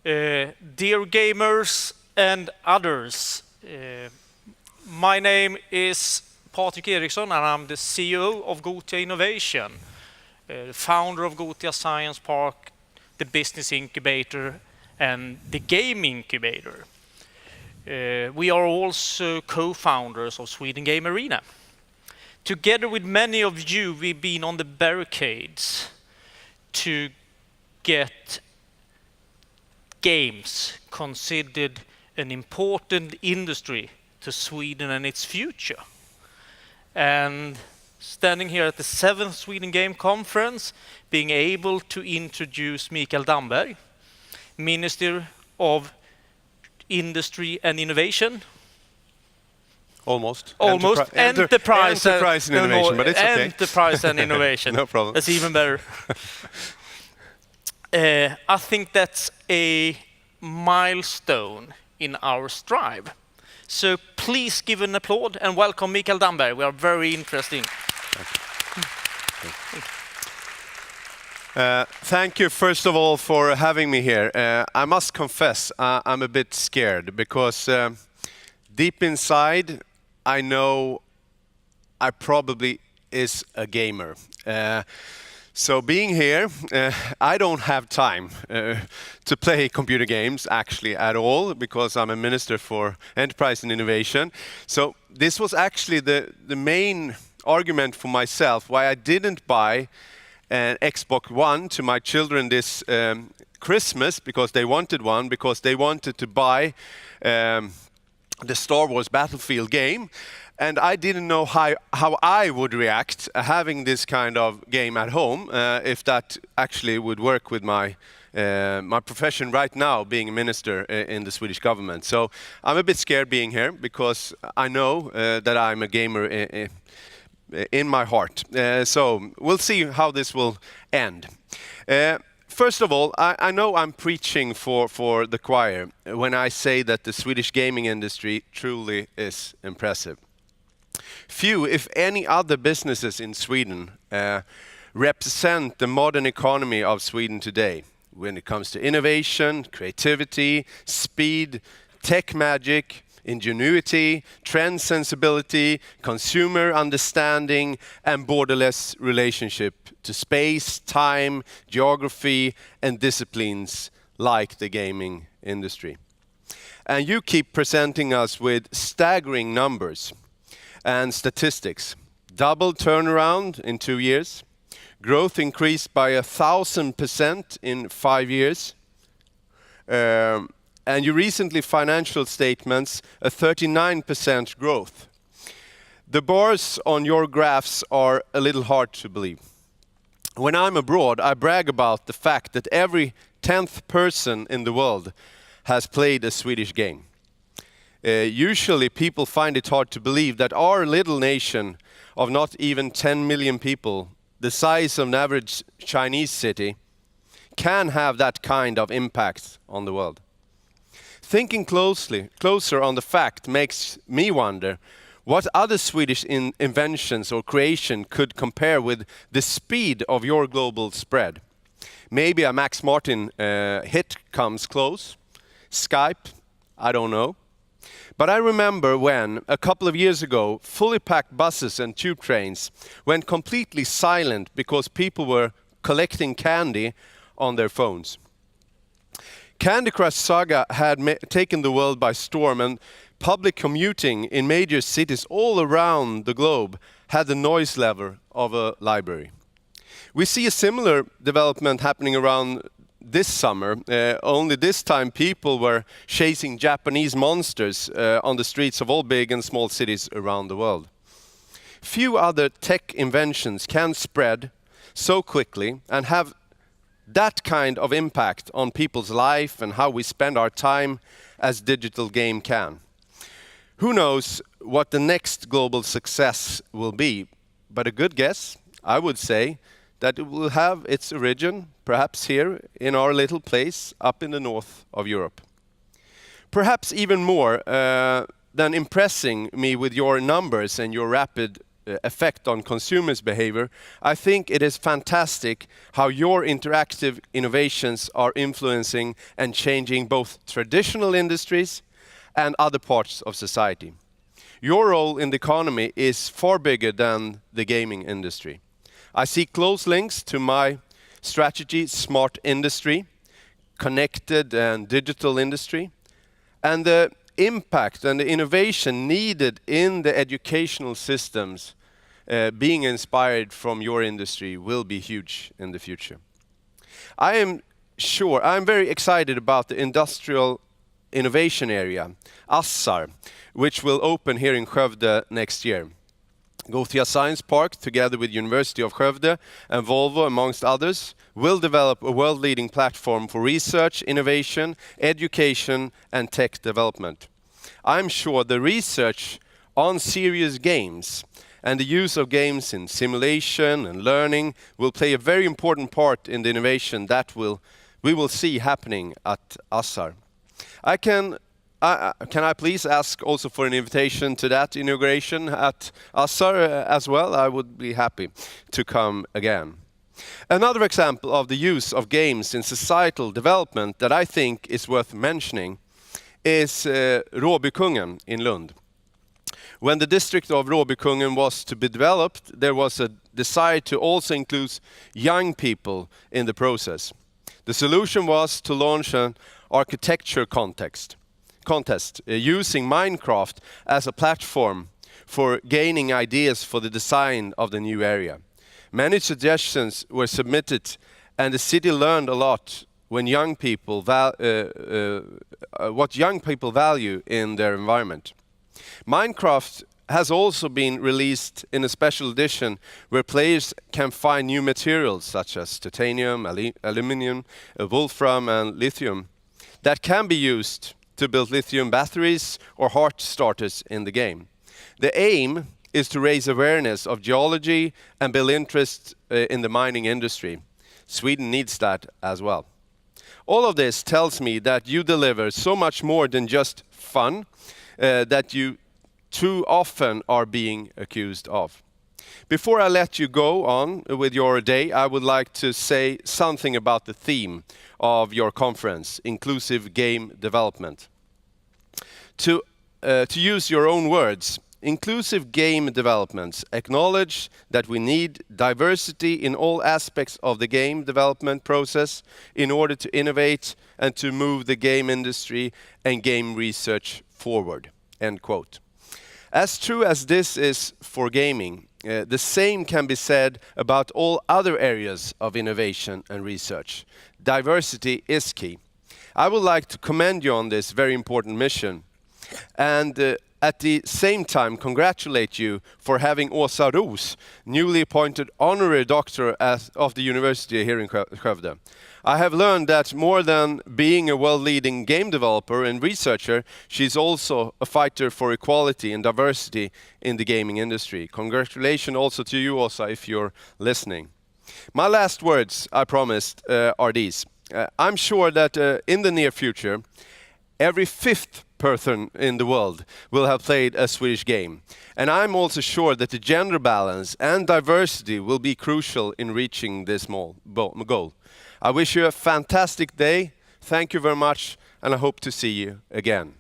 Dear gamers and others, my name is Patrik Eriksson and I'm the CEO of Gotia Innovation, the founder of Gotia Science Park, the business incubator and the game incubator. We are also co-founders of Sweden Game Arena. Together with many of you, we've been on the barricades to get games considered an important industry to Sweden and its future. And standing here at the 7th Sweden Game Conference, being able to introduce Mikael Damberg, Minister of Industry and Innovation. Almost. Enterprise and innovation, but it's okay. Enterprise and innovation. No problem. That's even better. I think that's a milestone in our strive. So please give an applaud and welcome Mikael Damberg. We are very interesting. Thank you, first of all, for having me here. I must confess, I'm a bit scared because deep inside, I know I probably is a gamer. So being here, I don't have time to play computer games actually at all because I'm a minister for enterprise and innovation. So this was actually the main argument for myself why I didn't buy an Xbox One to my children this Christmas because they wanted one, because they wanted to buy the Star Wars Battlefield game. And I didn't know how I would react having this kind of game at home, if that actually would work with my profession right now, being a minister in the Swedish government. So I'm a bit scared being here because I know that I'm a gamer in my heart. So we'll see how this will end. First of all, I know I'm preaching for the choir when I say that the Swedish gaming industry truly is impressive. Few, if any, other businesses in Sweden represent the modern economy of Sweden today when it comes to innovation, creativity, speed, tech magic, ingenuity, trend sensibility, consumer understanding, and borderless relationship to space, time, geography, and disciplines like the gaming industry. And you keep presenting us with staggering numbers and statistics. Double turnaround in 2 years, growth increased by 1,000% in 5 years, and your recently financial statements, a 39% growth. The bars on your graphs are a little hard to believe. When I'm abroad, I brag about the fact that every 10th person in the world has played a Swedish game. Usually people find it hard to believe that our little nation of not even 10 million people, the size of an average Chinese city, can have that kind of impact on the world. Thinking closer on the fact makes me wonder what other Swedish inventions or creation could compare with the speed of your global spread. Maybe a Max Martin hit comes close. Skype, I don't know. But I remember when, a couple of years ago, fully packed buses and tube trains went completely silent because people were collecting candy on their phones. Candy Crush Saga had taken the world by storm, and public commuting in major cities all around the globe had the noise level of a library. We see a similar development happening around this summer, only this time people were chasing Japanese monsters on the streets of all big and small cities around the world. Few other tech inventions can spread so quickly and have that kind of impact on people's life and how we spend our time as digital game can. Who knows what the next global success will be, but a good guess, I would say, that it will have its origin perhaps here in our little place up in the north of Europe. Perhaps even more than impressing me with your numbers and your rapid effect on consumers' behavior, I think it is fantastic how your interactive innovations are influencing and changing both traditional industries and other parts of society. Your role in the economy is far bigger than the gaming industry. I see close links to my strategy, smart industry, connected and digital industry, and the impact and the innovation needed in the educational systems being inspired from your industry will be huge in the future. I'm very excited about the industrial innovation area, ASSAR, which will open here in Skövde next year. Gothia Science Park, together with University of Skövde and Volvo, amongst others, will develop a world-leading platform for research, innovation, education, and tech development. I'm sure the research on serious games and the use of games in simulation and learning will play a very important part in the innovation that we will see happening at ASSAR. Can I please ask also for an invitation to that inauguration at ASSAR as well? I would be happy to come again. Another example of the use of games in societal development that I think is worth mentioning is Råbykungen in Lund. When the district of Råbykungen was to be developed, there was a desire to also include young people in the process. The solution was to launch an architecture contest using Minecraft as a platform for gaining ideas for the design of the new area. Many suggestions were submitted, and the city learned a lot when what young people value in their environment. Minecraft has also been released in a special edition where players can find new materials such as titanium, aluminium, wolfram, and lithium that can be used to build lithium batteries or heart starters in the game. The aim is to raise awareness of geology and build interest in the mining industry. Sweden needs that as well. All of this tells me that you deliver so much more than just fun that you too often are being accused of. Before I let you go on with your day, I would like to say something about the theme of your conference, inclusive game development. To use your own words, inclusive game developments acknowledge that we need diversity in all aspects of the game development process in order to innovate and to move the game industry and game research forward. End quote. As true as this is for gaming, the same can be said about all other areas of innovation and research. Diversity is key. I would like to commend you on this very important mission, and at the same time congratulate you for having Åsa Roos, newly appointed honorary doctor of the university here in Skövde. I have learned that more than being a world-leading game developer and researcher, she's also a fighter for equality and diversity in the gaming industry. Congratulations also to you, Åsa, if you're listening. My last words, I promised, are these. I'm sure that in the near future, every fifth person in the world will have played a Swedish game. And I'm also sure that the gender balance and diversity will be crucial in reaching this goal. I wish you a fantastic day. Thank you very much, and I hope to see you again.